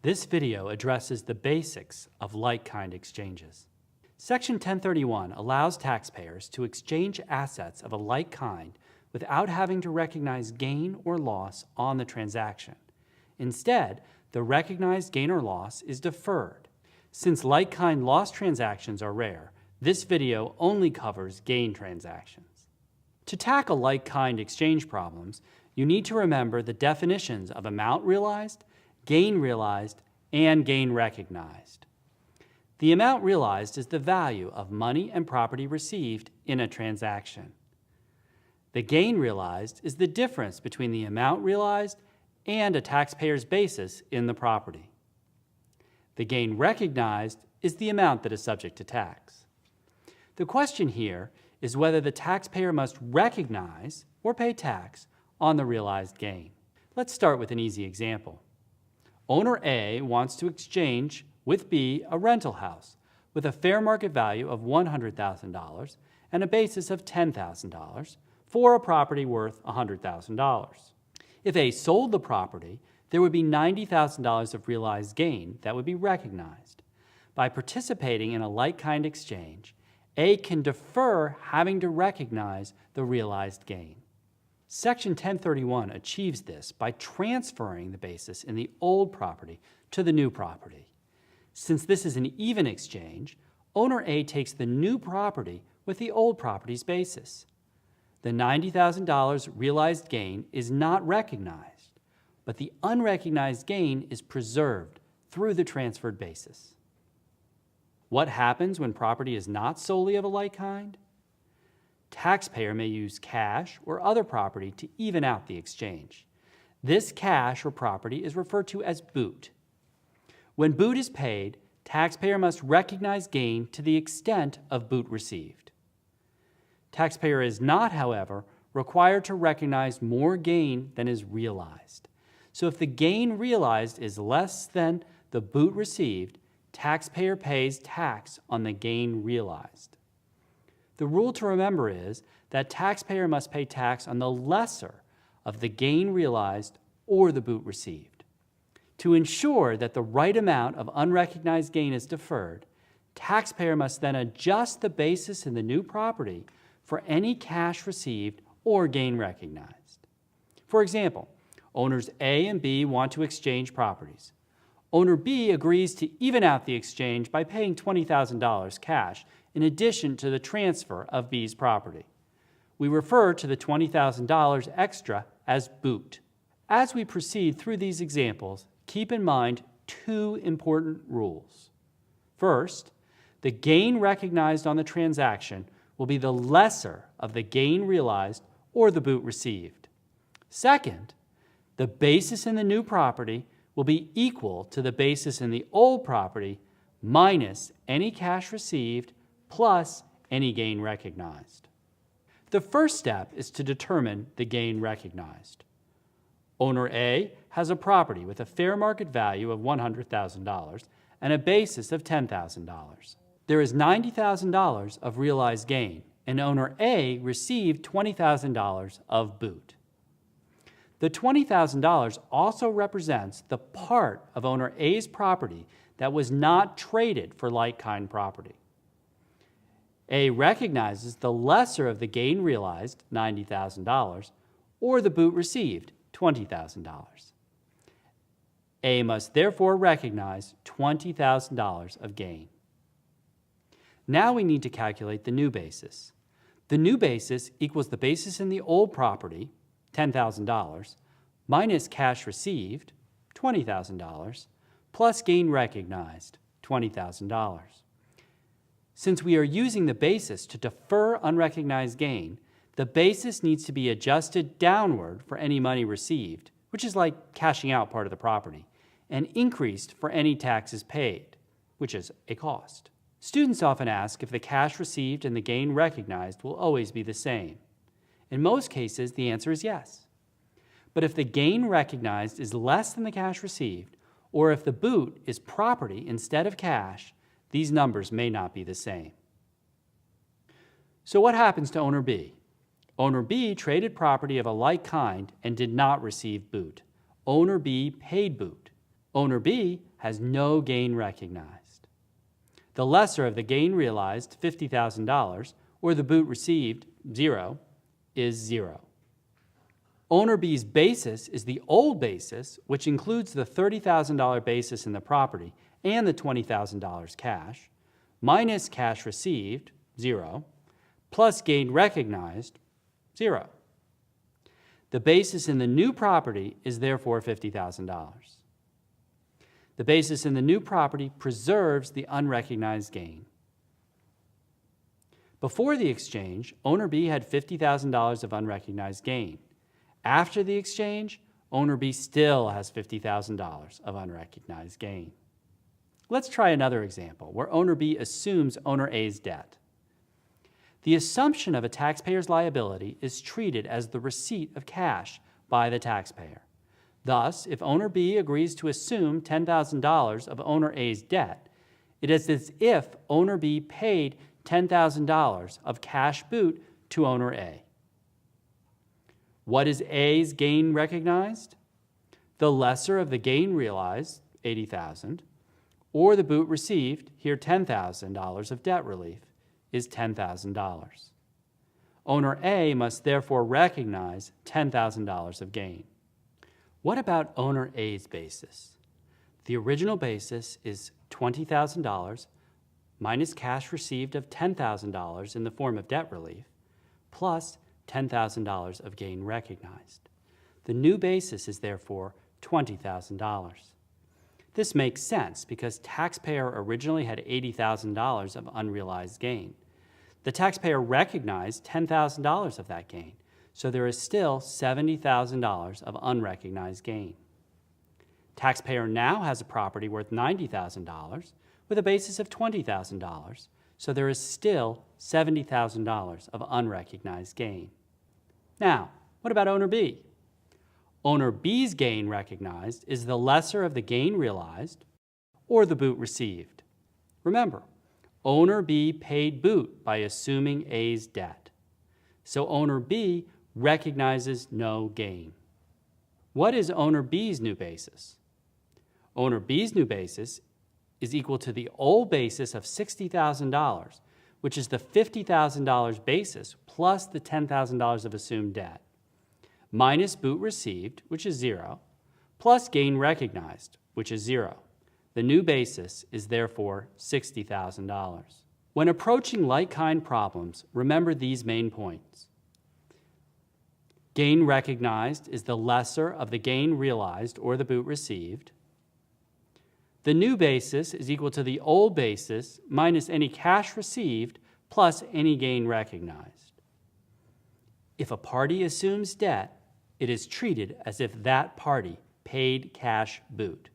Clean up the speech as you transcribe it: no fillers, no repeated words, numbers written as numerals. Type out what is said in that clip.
This video addresses the basics of like-kind exchanges. Section 1031 allows taxpayers to exchange assets of a like kind without having to recognize gain or loss on the transaction. Instead, the recognized gain or loss is deferred. Since like-kind loss transactions are rare, this video only covers gain transactions. To tackle like-kind exchange problems, you need to remember the definitions of amount realized, gain realized, and gain recognized. The amount realized is the value of money and property received in a transaction. The gain realized is the difference between the amount realized and a taxpayer's basis in the property. The gain recognized is the amount that is subject to tax. The question here is whether the taxpayer must recognize or pay tax on the realized gain. Let's start with an easy example. Owner A wants to exchange with B a rental house with a fair market value of $100,000 and a basis of $10,000 for a property worth $100,000. If A sold the property, there would be $90,000 of realized gain that would be recognized. By participating in a like-kind exchange, A can defer having to recognize the realized gain. Section 1031 achieves this by transferring the basis in the old property to the new property. Since this is an even exchange, owner A takes the new property with the old property's basis. The $90,000 realized gain is not recognized, but the unrecognized gain is preserved through the transferred basis. What happens when property is not solely of a like kind? Taxpayer may use cash or other property to even out the exchange. This cash or property is referred to as boot. When boot is paid, taxpayer must recognize gain to the extent of boot received. Taxpayer is not, however, required to recognize more gain than is realized. So if the gain realized is less than the boot received, taxpayer pays tax on the gain realized. The rule to remember is that taxpayer must pay tax on the lesser of the gain realized or the boot received. To ensure that the right amount of unrecognized gain is deferred, taxpayer must then adjust the basis in the new property for any cash received or gain recognized. For example, owners A and B want to exchange properties. Owner B agrees to even out the exchange by paying $20,000 cash in addition to the transfer of B's property. We refer to the $20,000 extra as boot. As we proceed through these examples, keep in mind two important rules. First, the gain recognized on the transaction will be the lesser of the gain realized or the boot received. Second, the basis in the new property will be equal to the basis in the old property minus any cash received plus any gain recognized. The first step is to determine the gain recognized. Owner A has a property with a fair market value of $100,000 and a basis of $10,000. There is $90,000 of realized gain, and owner A received $20,000 of boot. The $20,000 also represents the part of owner A's property that was not traded for like-kind property. A recognizes the lesser of the gain realized, $90,000, or the boot received, $20,000. A must therefore recognize $20,000 of gain. Now we need to calculate the new basis. The new basis equals the basis in the old property, $10,000, minus cash received, $20,000, plus gain recognized, $20,000. Since we are using the basis to defer unrecognized gain, the basis needs to be adjusted downward for any money received, which is like cashing out part of the property, and increased for any taxes paid, which is a cost. Students often ask if the cash received and the gain recognized will always be the same. In most cases, the answer is yes. But if the gain recognized is less than the cash received, or if the boot is property instead of cash, these numbers may not be the same. So what happens to owner B? Owner B traded property of a like kind and did not receive boot. Owner B paid boot. Owner B has no gain recognized. The lesser of the gain realized, $50,000, or the boot received, 0, is 0. Owner B's basis is the old basis, which includes the $30,000 basis in the property and the $20,000 cash, minus cash received, 0, plus gain recognized, 0. The basis in the new property is therefore $50,000. The basis in the new property preserves the unrecognized gain. Before the exchange, owner B had $50,000 of unrecognized gain. After the exchange, owner B still has $50,000 of unrecognized gain. Let's try another example where owner B assumes owner A's debt. The assumption of a taxpayer's liability is treated as the receipt of cash by the taxpayer. Thus, if owner B agrees to assume $10,000 of owner A's debt, it is as if owner B paid $10,000 of cash boot to owner A. What is A's gain recognized? The lesser of the gain realized, $80,000, or the boot received, here $10,000 of debt relief, is $10,000. Owner A must therefore recognize $10,000 of gain. What about owner A's basis? The original basis is $20,000 minus cash received of $10,000 in the form of debt relief, plus $10,000 of gain recognized. The new basis is therefore $20,000. This makes sense because taxpayer originally had $80,000 of unrealized gain. The taxpayer recognized $10,000 of that gain, so there is still $70,000 of unrecognized gain. Taxpayer now has a property worth $90,000 with a basis of $20,000, so there is still $70,000 of unrecognized gain. Now, what about owner B? Owner B's gain recognized is the lesser of the gain realized or the boot received. Remember, owner B paid boot by assuming A's debt, so owner B recognizes no gain. What is owner B's new basis? Owner B's new basis is equal to the old basis of $60,000, which is the $50,000 basis plus the $10,000 of assumed debt, minus boot received, which is 0, plus gain recognized, which is 0. The new basis is therefore $60,000. When approaching like-kind problems, remember these main points. Gain recognized is the lesser of the gain realized or the boot received. The new basis is equal to the old basis minus any cash received plus any gain recognized. If a party assumes debt, it is treated as if that party paid cash boot.